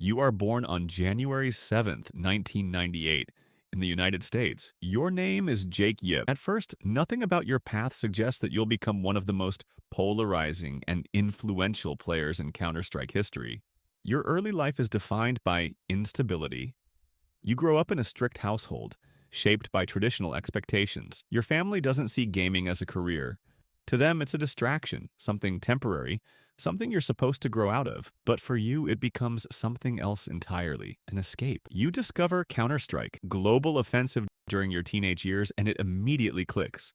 You are born on January 7th, 1998, in the United States. Your name is Jake Yip. At first, nothing about your path suggests that you'll become one of the most polarizing and influential players in Counter-Strike history. Your early life is defined by instability. You grow up in a strict household, shaped by traditional expectations. Your family doesn't see gaming as a career. To them, it's a distraction, something temporary, something you're supposed to grow out of. But for you, it becomes something else entirely, an escape. You discover Counter-Strike, global offensive during your teenage years, and it immediately clicks.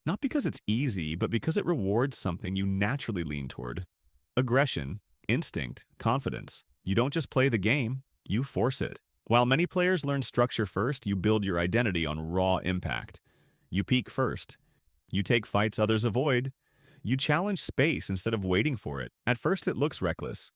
Not because it's easy, but because it rewards something you naturally lean toward. Aggression, instinct, confidence. You don't just play the game, you force it. While many players learn structure first, you build your identity on raw impact. You peak first. You take fights others avoid. You challenge space instead of waiting for it. At first, it looks reckless.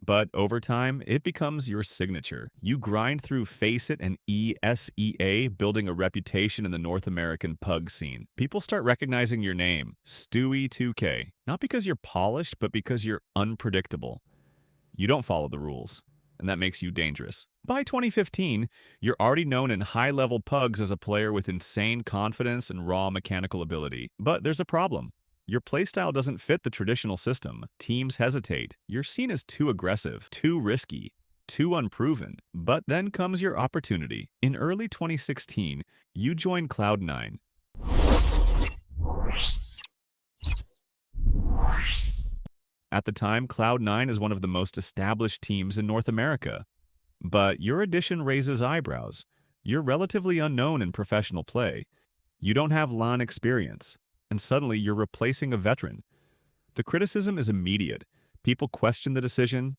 But over time, it becomes your signature. You grind through Face It and ESEA, building a reputation in the North American pug scene. People start recognizing your name, STEWIE2K, not because you're polished, but because you're unpredictable. You don't follow the rules, and that makes you dangerous. By 2015, you're already known in high-level pugs as a player with insane confidence and raw mechanical ability. But there's a problem. Your playstyle doesn't fit the traditional system. Teams hesitate. You're seen as too aggressive, too risky, too unproven. But then comes your opportunity. In early 2016, you join Cloud9. At the time, Cloud9 is one of the most established teams in North America. But your addition raises eyebrows. You're relatively unknown in professional play. You don't have LAN experience. And suddenly you're replacing a veteran. The criticism is immediate. People question the decision.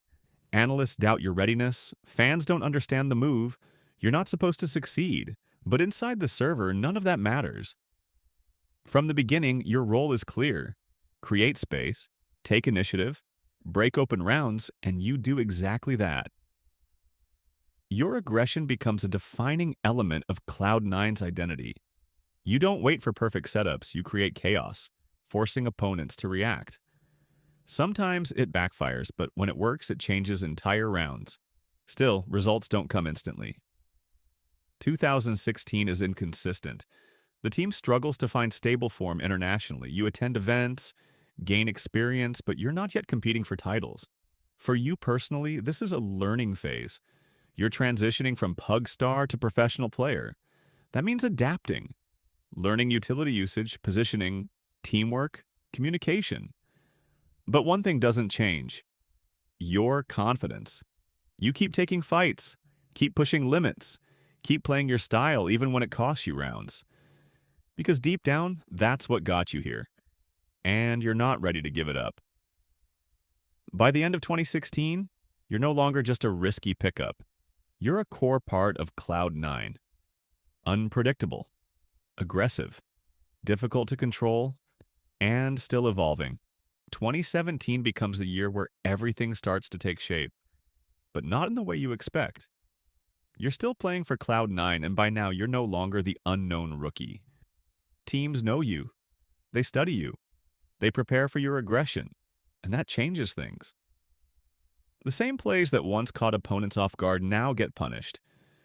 Analysts doubt your readiness. Fans don't understand the move. You're not supposed to succeed. But inside the server, none of that matters. From the beginning, your role is clear. Create space, take initiative, break open rounds, and you do exactly that. Your aggression becomes a defining element of Cloud9's identity. You don't wait for perfect setups, you create chaos, forcing opponents to react. Sometimes it backfires, but when it works, it changes entire rounds. Still, results don't come instantly. 2016 is inconsistent. The team struggles to find stable form internationally. You attend events, gain experience, but you're not yet competing for titles. For you personally, this is a learning phase. You're transitioning from pug star to professional player. That means adapting. Learning utility usage, positioning, teamwork, communication. But one thing doesn't change. Your confidence. You keep taking fights, keep pushing limits, keep playing your style even when it costs you rounds. Because deep down, that's what got you here. And you're not ready to give it up. By the end of 2016, you're no longer just a risky pickup. You're a core part of Cloud9. Unpredictable. Aggressive, difficult to control, and still evolving. 2017 becomes the year where everything starts to take shape, but not in the way you expect. You're still playing for Cloud9, and by now you're no longer the unknown rookie. Teams know you. They study you. They prepare for your aggression, and that changes things. The same plays that once caught opponents off guard now get punished.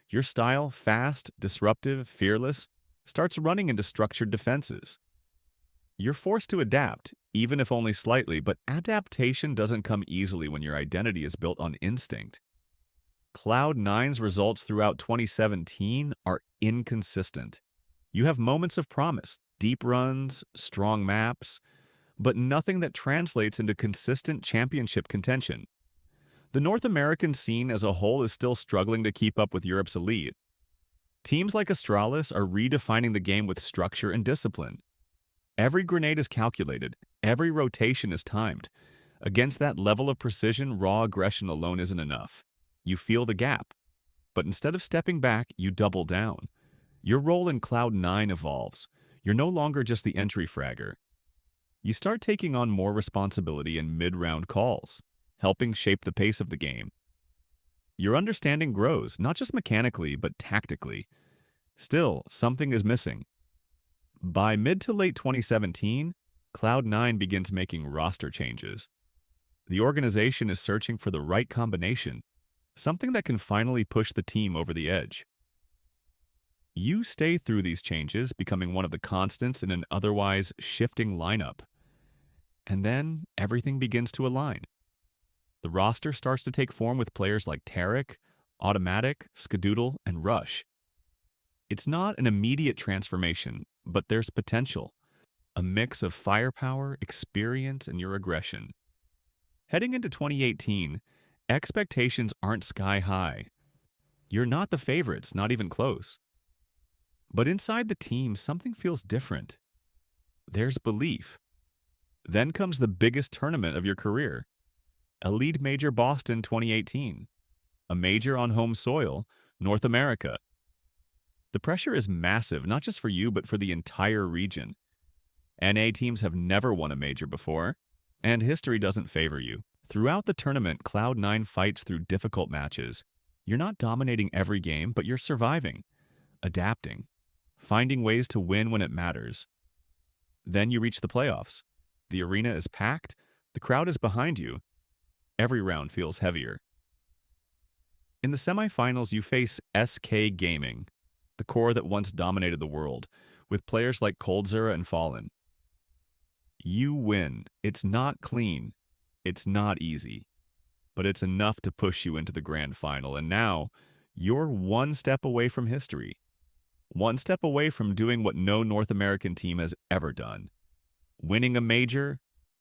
Your style, fast, disruptive, fearless, starts running into structured defenses. You're forced to adapt, even if only slightly, but adaptation doesn't come easily when your identity is built on instinct. Cloud9's results throughout 2017 are inconsistent. You have moments of promise, deep runs, strong maps, but nothing that translates into consistent championship contention. The North American scene as a whole is still struggling to keep up with Europe's elite. Teams like Astralis are redefining the game with structure and discipline. Every grenade is calculated, every rotation is timed. Against that level of precision, raw aggression alone isn't enough. You feel the gap. But instead of stepping back, you double down. Your role in Cloud9 evolves. You're no longer just the entry fragger. You start taking on more responsibility in mid-round calls, helping shape the pace of the game. Your understanding grows, not just mechanically, but tactically. Still, something is missing. By mid to late 2017, Cloud9 begins making roster changes. The organization is searching for the right combination. something that can finally push the team over the edge. You stay through these changes, becoming one of the constants in an otherwise shifting lineup. And then everything begins to align. The roster starts to take form with players like Tarek, Automatic, Skadoodle, and Rush. It's not an immediate transformation, but there's potential. A mix of firepower, experience, and your aggression. Heading into 2018, expectations aren't sky high. You're not the favorites, not even close. But inside the team, something feels different. There's belief. Then comes the biggest tournament of your career. Elite Major Boston 2018. A major on home soil, North America. The pressure is massive, not just for you, but for the entire region. NA teams have never won a major before, and history doesn't favor you. Throughout the tournament, Cloud9 fights through difficult matches. You're not dominating every game, but you're surviving, adapting, finding ways to win when it matters. Then you reach the playoffs. The arena is packed, the crowd is behind you. Every round feels heavier. In the semifinals, you face SK Gaming, the core that once dominated the world, with players like Coldzera and Fallen. You win. It's not clean. It's not easy. But it's enough to push you into the grand final, and now you're one step away from history. One step away from doing what no North American team has ever done. Winning a major,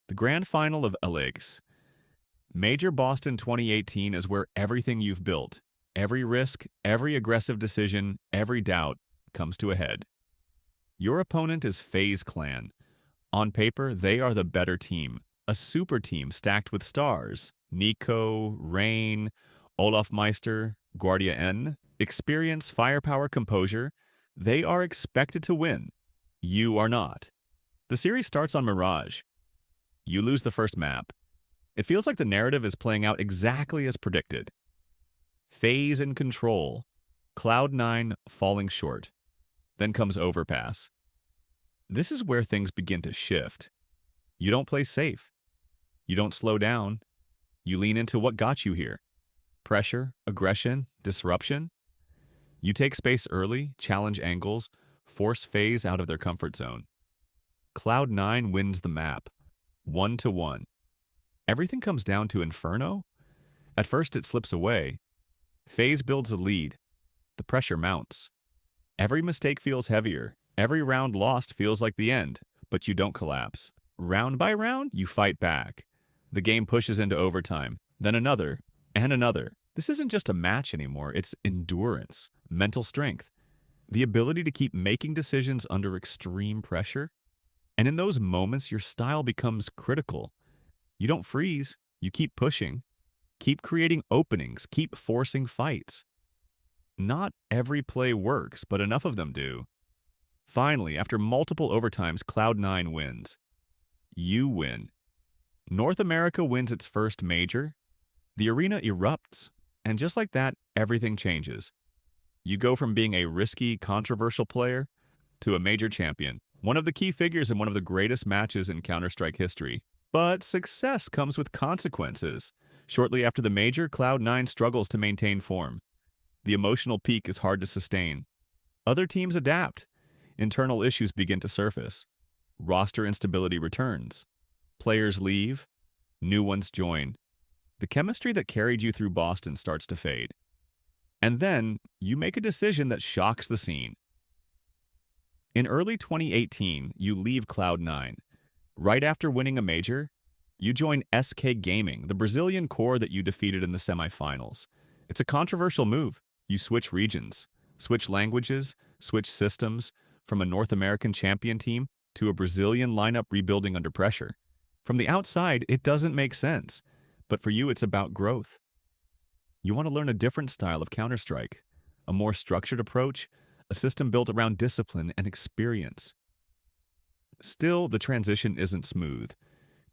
the grand final of LX. Major Boston 2018 is where everything you've built, every risk, every aggressive decision, every doubt comes to a head. Your opponent is FaZe Clan. On paper, they are the better team, a super team stacked with stars. Nico, Rain, Olaf Meister, Guardia N. Experience, firepower, composure. They are expected to win. You are not. The series starts on Mirage. You lose the first map. It feels like the narrative is playing out exactly as predicted. FaZe in control. Cloud9 falling short. Then comes Overpass. This is where things begin to shift. You don't play safe. You don't slow down. You lean into what got you here. Pressure, aggression, disruption. You take space early, challenge angles, force FaZe out of their comfort zone. Cloud9 wins the map, 1-1. Everything comes down to Inferno. At first it slips away. FaZe builds a lead. The pressure mounts. Every mistake feels heavier. Every round lost feels like the end, but you don't collapse. Round by round, you fight back. The game pushes into overtime, then another, and another. This isn't just a match anymore, it's endurance, mental strength, the ability to keep making decisions under extreme pressure. And in those moments, your style becomes critical. You don't freeze, you keep pushing, keep creating openings, keep forcing fights. Not every play works, but enough of them do. Finally, after multiple overtimes, Cloud9 wins. You win. North America wins its first major. The arena erupts, and just like that, everything changes. You go from being a risky, controversial player to a major champion, one of the key figures in one of the greatest matches in Counter-Strike history. But success comes with consequences. Shortly after the major, Cloud9 struggles to maintain form. The emotional peak is hard to sustain. Other teams adapt. Internal issues begin to surface. Roster instability returns. Players leave. New ones join. The chemistry that carried you through Boston starts to fade. And then, you make a decision that shocks the scene. In early 2018, you leave Cloud9. Right after winning a major, you join SK Gaming, the Brazilian core that you defeated in the semifinals. It's a controversial move. You switch regions, switch languages, switch systems, from a North American champion team to a Brazilian lineup rebuilding under pressure. From the outside, it doesn't make sense, but for you, it's about growth. You want to learn a different style of Counter-Strike, a more structured approach, a system built around discipline and experience. Still, the transition isn't smooth.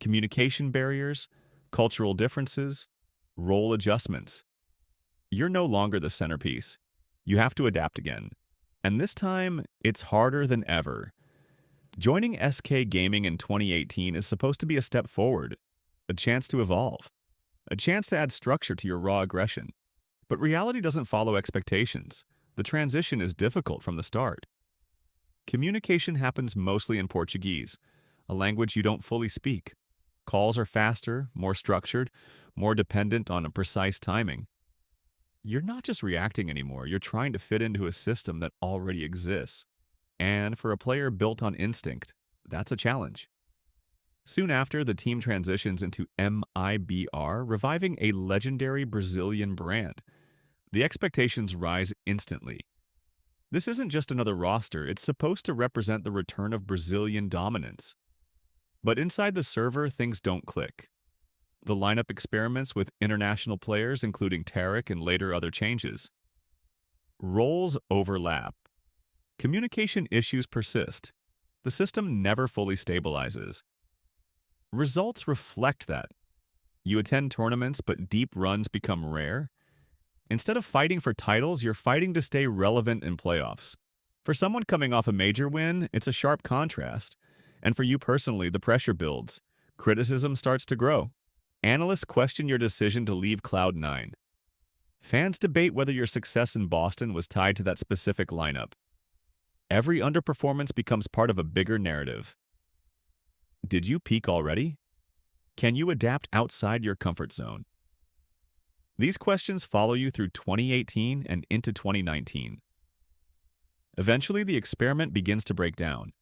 Communication barriers, cultural differences, role adjustments. You're no longer the centerpiece. You have to adapt again. And this time, it's harder than ever. Joining SK Gaming in 2018 is supposed to be a step forward, a chance to evolve, a chance to add structure to your raw aggression. But reality doesn't follow expectations. The transition is difficult from the start. Communication happens mostly in Portuguese, a language you don't fully speak. Calls are faster, more structured, more dependent on a precise timing. You're not just reacting anymore, you're trying to fit into a system that already exists. And for a player built on instinct, that's a challenge. Soon after, the team transitions into MIBR, reviving a legendary Brazilian brand. The expectations rise instantly. This isn't just another roster, it's supposed to represent the return of Brazilian dominance. But inside the server, things don't click. The lineup experiments with international players, including Tarek and later other changes. Roles overlap. Communication issues persist. The system never fully stabilizes. Results reflect that. You attend tournaments, but deep runs become rare. Instead of fighting for titles, you're fighting to stay relevant in playoffs. For someone coming off a major win, it's a sharp contrast. And for you personally, the pressure builds. Criticism starts to grow. Analysts question your decision to leave Cloud9. Fans debate whether your success in Boston was tied to that specific lineup. Every underperformance becomes part of a bigger narrative. Did you peak already? Can you adapt outside your comfort zone? These questions follow you through 2018 and into 2019. Eventually, the experiment begins to break down.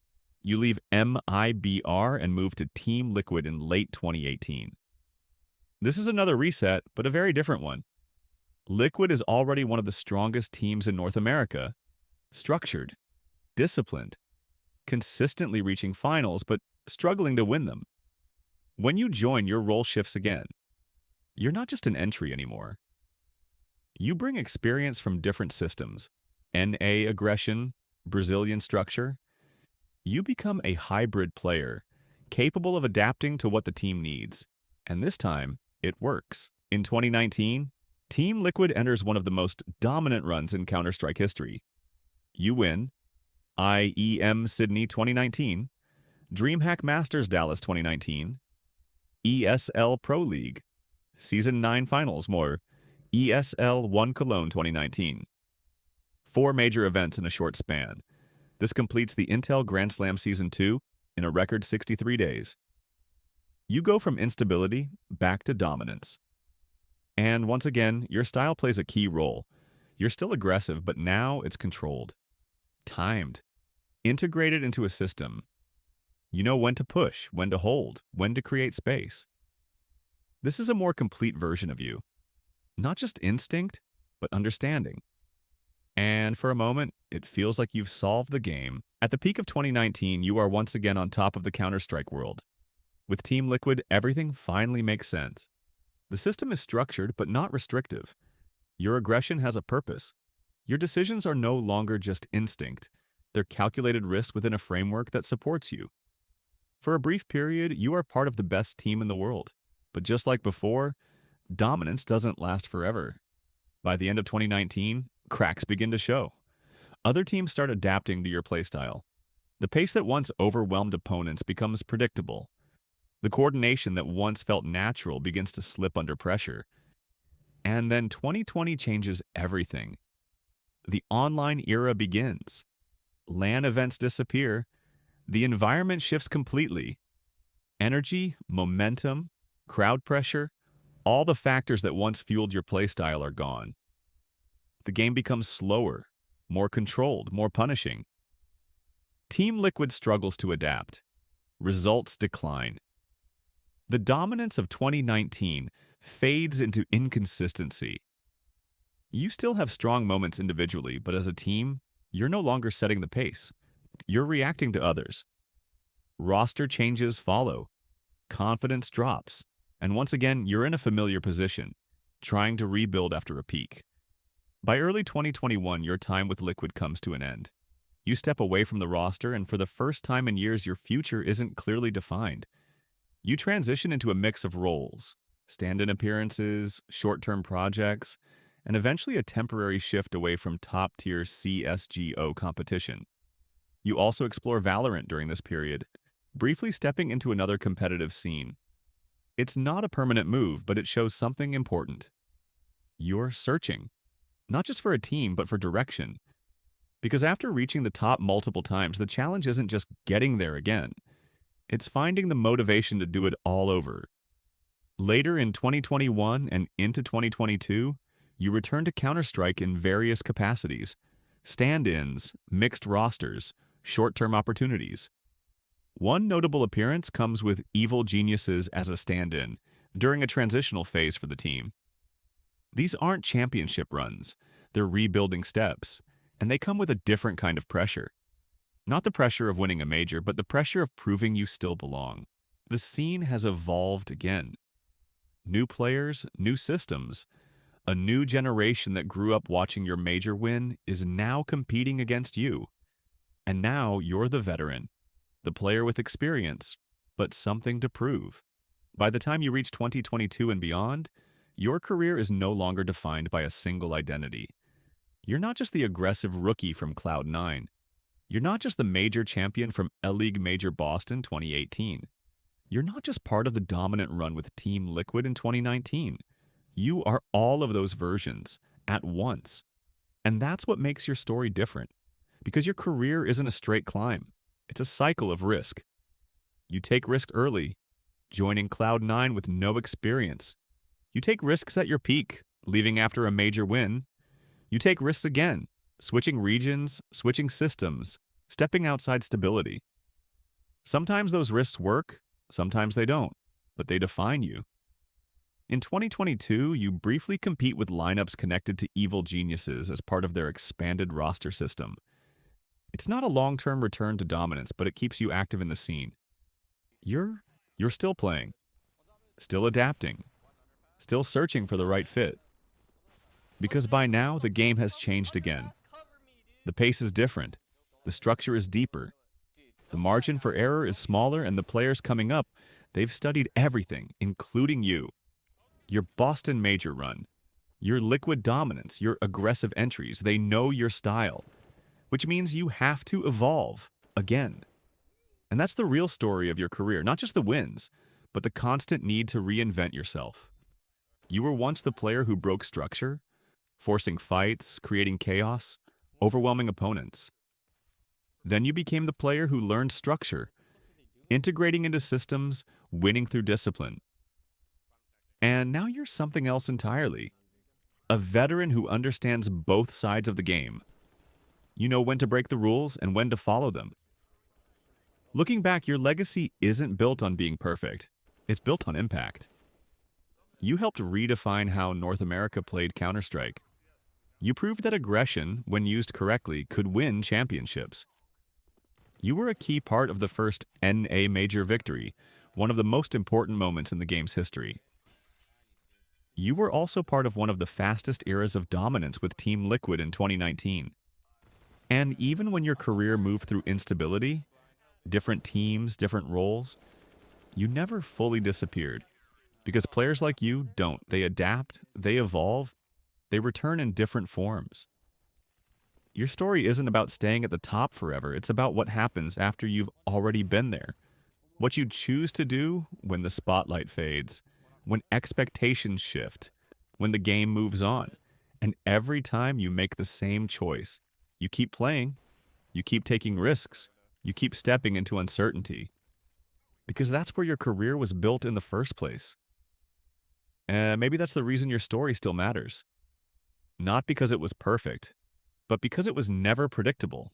You leave MIBR and move to Team Liquid in late 2018. This is another reset, but a very different one. Liquid is already one of the strongest teams in North America. Structured, disciplined, consistently reaching finals, but struggling to win them. When you join, your role shifts again. You're not just an entry anymore. You bring experience from different systems. NA aggression, Brazilian structure. You become a hybrid player, capable of adapting to what the team needs. And this time, it works. In 2019, Team Liquid enters one of the most dominant runs in Counter-Strike history. You win IEM Sydney 2019, DreamHack Masters Dallas 2019, ESL Pro League, Season 9 Finals, more ESL 1 Cologne 2019. 4 major events in a short span. This completes the Intel Grand Slam Season 2 in a record 63 days. You go from instability back to dominance. And once again, your style plays a key role. You're still aggressive, but now it's controlled, timed, integrated into a system. You know when to push, when to hold, when to create space. This is a more complete version of you. Not just instinct, but understanding. And for a moment, it feels like you've solved the game. At the peak of 2019, you are once again on top of the Counter-Strike world. With Team Liquid, everything finally makes sense. The system is structured, but not restrictive. Your aggression has a purpose. Your decisions are no longer just instinct. They're calculated risks within a framework that supports you. For a brief period, you are part of the best team in the world. But just like before, dominance doesn't last forever. By the end of 2019, cracks begin to show. Other teams start adapting to your playstyle. The pace that once overwhelmed opponents becomes predictable. The coordination that once felt natural begins to slip under pressure. And then 2020 changes everything. The online era begins. LAN events disappear. The environment shifts completely. Energy, momentum, crowd pressure, all the factors that once fueled your playstyle are gone. The game becomes slower, more controlled, more punishing. Team Liquid struggles to adapt. Results decline. The dominance of 2019 fades into inconsistency. You still have strong moments individually, but as a team, you're no longer setting the pace. You're reacting to others. Roster changes follow. Confidence drops. And once again, you're in a familiar position, trying to rebuild after a peak. By early 2021, your time with Liquid comes to an end. You step away from the roster, and for the first time in years, your future isn't clearly defined. You transition into a mix of roles, stand-in appearances, short-term projects, and eventually a temporary shift away from top-tier CSGO competition. You also explore Valorant during this period, briefly stepping into another competitive scene. It's not a permanent move, but it shows something important. You're searching, not just for a team, but for direction. Because after reaching the top multiple times, the challenge isn't just getting there again. It's finding the motivation to do it all over. Later in 2021 and into 2022, you return to Counter-Strike in various capacities: stand-ins, mixed rosters, short-term opportunities. One notable appearance comes with Evil Geniuses as a stand-in during a transitional phase for the team. These aren't championship runs, they're rebuilding steps, and they come with a different kind of pressure. Not the pressure of winning a major, but the pressure of proving you still belong. The scene has evolved again. New players, new systems. A new generation that grew up watching your major win is now competing against you. And now you're the veteran, the player with experience, but something to prove. By the time you reach 2022 and beyond, your career is no longer defined by a single identity. You're not just the aggressive rookie from Cloud9. You're not just the major champion from L-League Major Boston 2018. You're not just part of the dominant run with Team Liquid in 2019. You are all of those versions at once. And that's what makes your story different. Because your career isn't a straight climb. It's a cycle of risk. You take risk early, joining Cloud9 with no experience. You take risks at your peak, leaving after a major win. You take risks again, switching regions, switching systems, stepping outside stability. Sometimes those risks work, sometimes they don't, but they define you. In 2022, you briefly compete with lineups connected to Evil Geniuses as part of their expanded roster system. It's not a long-term return to dominance, but it keeps you active in the scene. You're still playing, still adapting, still searching for the right fit. Because by now, the game has changed again. The pace is different, the structure is deeper, the margin for error is smaller, and the players coming up, they've studied everything, including you. Your Boston Major run, your Liquid dominance, your aggressive entries, they know your style, which means you have to evolve again. And that's the real story of your career, not just the wins, but the constant need to reinvent yourself. You were once the player who broke structure, forcing fights, creating chaos, overwhelming opponents. Then you became the player who learned structure, integrating into systems, winning through discipline. And now you're something else entirely. A veteran who understands both sides of the game. You know when to break the rules and when to follow them. Looking back, your legacy isn't built on being perfect. It's built on impact. You helped redefine how North America played Counter-Strike. You proved that aggression, when used correctly, could win championships. You were a key part of the first NA Major victory, one of the most important moments in the game's history. You were also part of one of the fastest eras of dominance with Team Liquid in 2019. And even when your career moved through instability, different teams, different roles, you never fully disappeared. Because players like you don't. They adapt, they evolve, they return in different forms. Your story isn't about staying at the top forever. It's about what happens after you've already been there. What you choose to do when the spotlight fades, when expectations shift, when the game moves on. And every time you make the same choice, you keep playing, you keep taking risks, you keep stepping into uncertainty. Because that's where your career was built in the first place. Maybe that's the reason your story still matters. Not because it was perfect, but because it was never predictable.